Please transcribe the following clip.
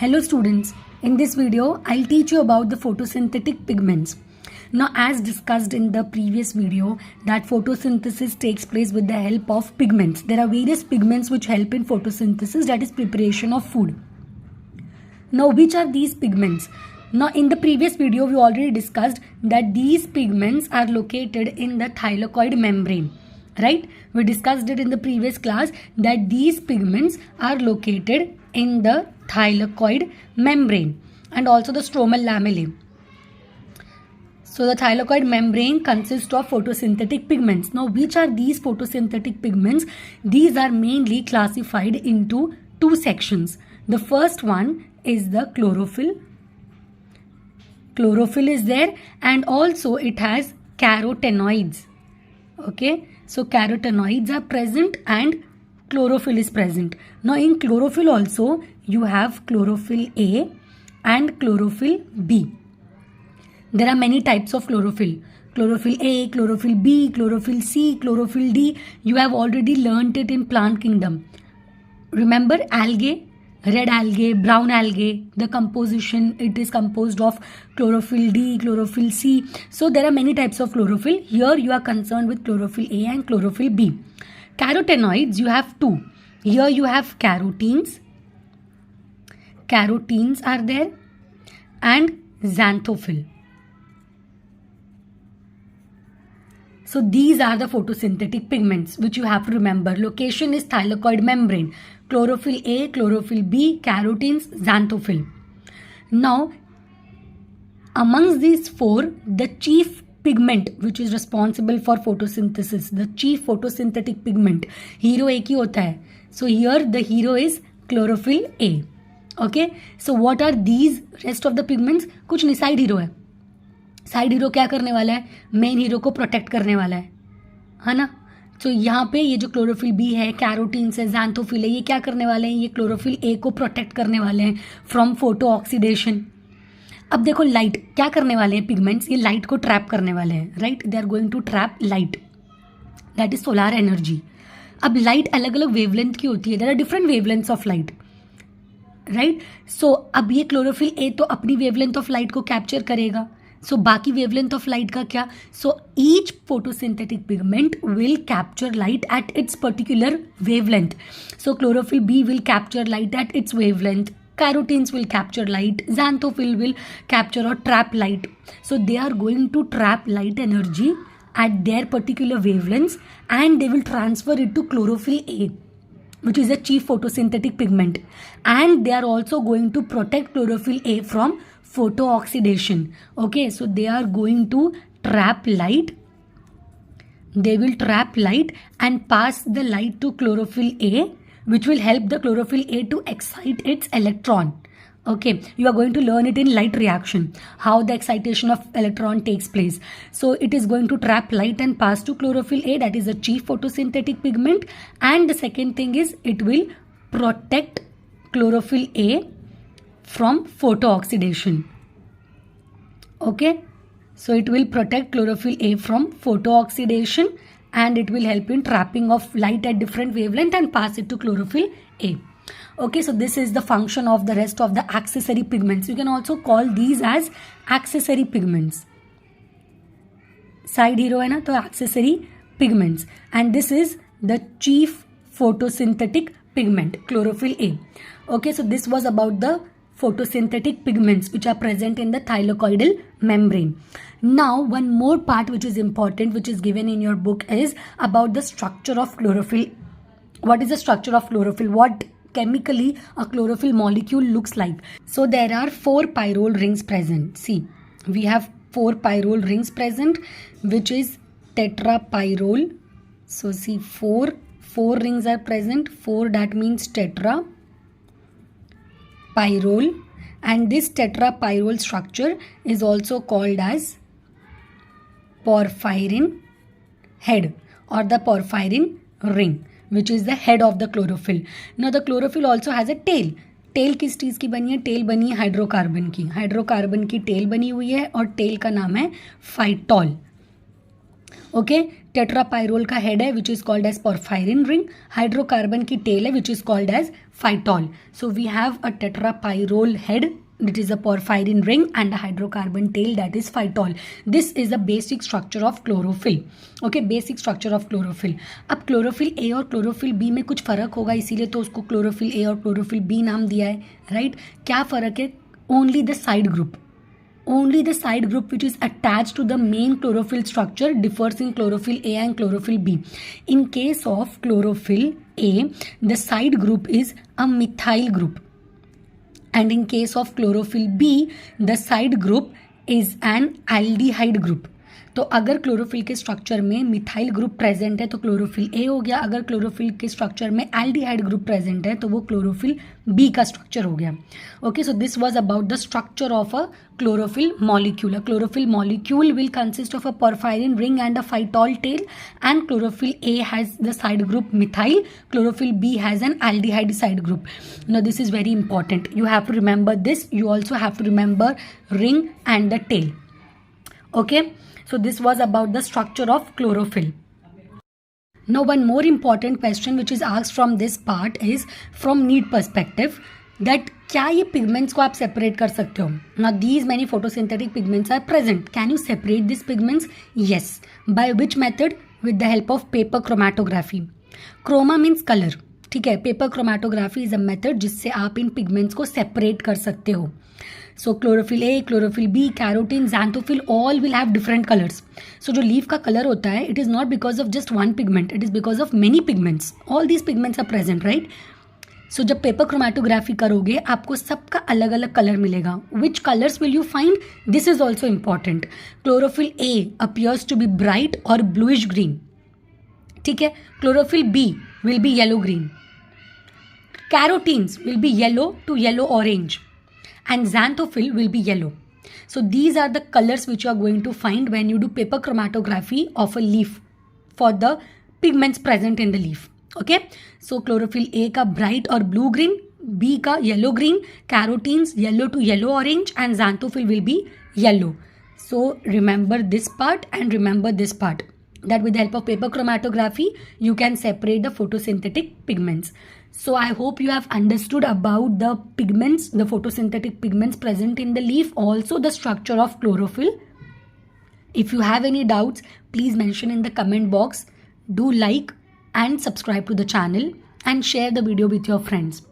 Hello students, in this video I'll teach you about the photosynthetic pigments. Now as discussed in the previous video that photosynthesis takes place with the help of pigments. There are various pigments which help in photosynthesis, that is preparation of food. Now which are these pigments? Now in the previous video we already discussed that these pigments are located in the thylakoid membrane. Right? We discussed it in the previous class that these pigments are located in the thylakoid membrane and also the stromal lamellae. So the thylakoid membrane consists of photosynthetic pigments. Now which are these photosynthetic pigments? These are mainly classified into two sections. The first one is the chlorophyll. Chlorophyll is there and also it has carotenoids. Okay, so carotenoids are present and chlorophyll is present. Now in chlorophyll also you have chlorophyll A and chlorophyll B. There are many types of chlorophyll. Chlorophyll A, chlorophyll B, chlorophyll C, chlorophyll D. You have already learnt it in plant kingdom. Remember algae? Red algae, brown algae, the composition, it is composed of chlorophyll D, chlorophyll C. So there are many types of chlorophyll. Here you are concerned with chlorophyll A and chlorophyll B. Carotenoids you have two. Here you have carotenes. Carotenes are there and xanthophyll. So these are the photosynthetic pigments which you have to remember. Location is thylakoid membrane. Chlorophyll A, chlorophyll B, carotenes, xanthophyll. Now, amongst these four, the chief pigment which is responsible for photosynthesis, the chief photosynthetic pigment, hero एक ही होता है. So here the hero is chlorophyll A. Okay. So what are these rest of the pigments? कुछ नहीं, side hero है. Side hero क्या करने वाला है? मेन हीरो को प्रोटेक्ट करने वाला है ना. तो यहाँ पे ये जो क्लोरोफिल बी है, कैरोटीन है, xanthophyll है, ये क्या करने वाले हैं? ये क्लोरोफिल ए को प्रोटेक्ट करने वाले हैं फ्रॉम फोटो ऑक्सीडेशन. अब देखो लाइट क्या करने वाले हैं पिगमेंट्स? ये लाइट को ट्रैप करने वाले हैं. Right, they are going to trap light, that is solar energy. अब लाइट अलग अलग वेवलेंथ की होती है. There are different wavelengths of light. Right, सो अब ये क्लोरोफिल ए तो अपनी वेवलेंथ ऑफ लाइट को कैप्चर करेगा. So बाकी wavelength of light का क्या? So each photosynthetic pigment will capture light at its particular wavelength. So chlorophyll B will capture light at its wavelength. Carotenes will capture light. Xanthophyll will capture or trap light. So they are going to trap light energy at their particular wavelengths and they will transfer it to chlorophyll A, which is a chief photosynthetic pigment. And they are also going to protect chlorophyll A from photo oxidation. Okay, so they are going to trap light. They will trap light and pass the light to chlorophyll A, which will help the chlorophyll A to excite its electron. Okay, you are going to learn it in light reaction, how the excitation of electron takes place. So it is going to trap light and pass to chlorophyll A, that is a chief photosynthetic pigment. And the second thing is it will protect chlorophyll A from photo oxidation. Okay, so it will protect chlorophyll A from photo oxidation and it will help in trapping of light at different wavelength and pass it to chlorophyll A. Okay, so this is the function of the rest of the accessory pigments. You can also call these as accessory pigments. Side hero है ना, तो accessory pigments. And this is the chief photosynthetic pigment, chlorophyll A. Okay, so this was about the photosynthetic pigments which are present in the thylakoidal membrane. Now one more part which is important, which is given in your book, is about the structure of chlorophyll. What is the structure of chlorophyll? What chemically a chlorophyll molecule looks like? So there are 4 pyrrole rings present. See, we have 4 pyrrole rings present, which is tetrapyrrole. So see, 4 rings are present. 4, that means tetra pyrrole, and this tetrapyrrole structure is also called as porphyrin head or the porphyrin ring, which is the head of the chlorophyll. Now the chlorophyll also has a tail. Tail किस चीज़ की बनी है? Tell बनी है hydrocarbon की. Hydrocarbon की tell बनी हुई है और टेल का नाम है फाइटॉल. ओके, टेट्रापायरोल का हेड है which is called as porphyrin ring, hydrocarbon की टेल है which is called as phytol. So we have a टेट्रापायरोल head, it is a porphyrin ring, and a hydrocarbon tail, that is phytol. This is the basic structure of chlorophyll. Okay, basic structure of chlorophyll. अब chlorophyll A और chlorophyll B में कुछ फर्क होगा, इसीलिए तो उसको chlorophyll A और chlorophyll B नाम दिया है, right? क्या फर्क है? Only the side group. Only the side group which is attached to the main chlorophyll structure differs in chlorophyll A and chlorophyll B. In case of chlorophyll A, the side group is a methyl group. And in case of chlorophyll B, the side group is an aldehyde group. तो अगर chlorophyll के structure में methyl group present है तो chlorophyll A हो गया, अगर chlorophyll के स्ट्रक्चर में एल्डिहाइड ग्रुप प्रेजेंट है तो वो क्लोरोफिल बी का स्ट्रक्चर हो गया. Okay, so this was about the structure of a chlorophyll molecule. A chlorophyll molecule will consist of a porphyrin ring and a phytol tail, and chlorophyll A has the side group methyl, chlorophyll B has an aldehyde side group. Now this is very important, you have to remember this. You also have to remember ring and the tail. Okay, so this was about the structure of chlorophyll. Now one more important question which is asked from this part is from need perspective, that क्या ये pigments को आप separate कर सकते हो? Now these many photosynthetic pigments are present. Can you separate these pigments? Yes. By which method? With the help of paper chromatography. Chroma means color. ठीक है, paper chromatography is a method जिससे आप इन pigments को separate कर सकते हो. सो chlorophyll A, chlorophyll B, carotene, xanthophyll all will have different colours. सो जो leaf का कलर होता है it is not because of just one pigment, it is because of many pigments. All these pigments are present, right? सो जब paper chromatography करोगे आपको सबका अलग अलग कलर मिलेगा. विच colours will you find? This is also important. Chlorophyll A appears to be bright और bluish green. ठीक है, chlorophyll B will be yellow green. Carotenes will be yellow to yellow orange, and xanthophyll will be yellow. So these are the colors which you are going to find when you do paper chromatography of a leaf for the pigments present in the leaf. Okay, so chlorophyll A का bright और blue green, B का yellow green, carotenes yellow to yellow orange, and xanthophyll will be yellow. So remember this part and remember this part, that with the help of paper chromatography you can separate the photosynthetic pigments. So I hope you have understood about the pigments, the photosynthetic pigments present in the leaf, also the structure of chlorophyll. If you have any doubts, please mention in the comment box. Do like and subscribe to the channel and share the video with your friends.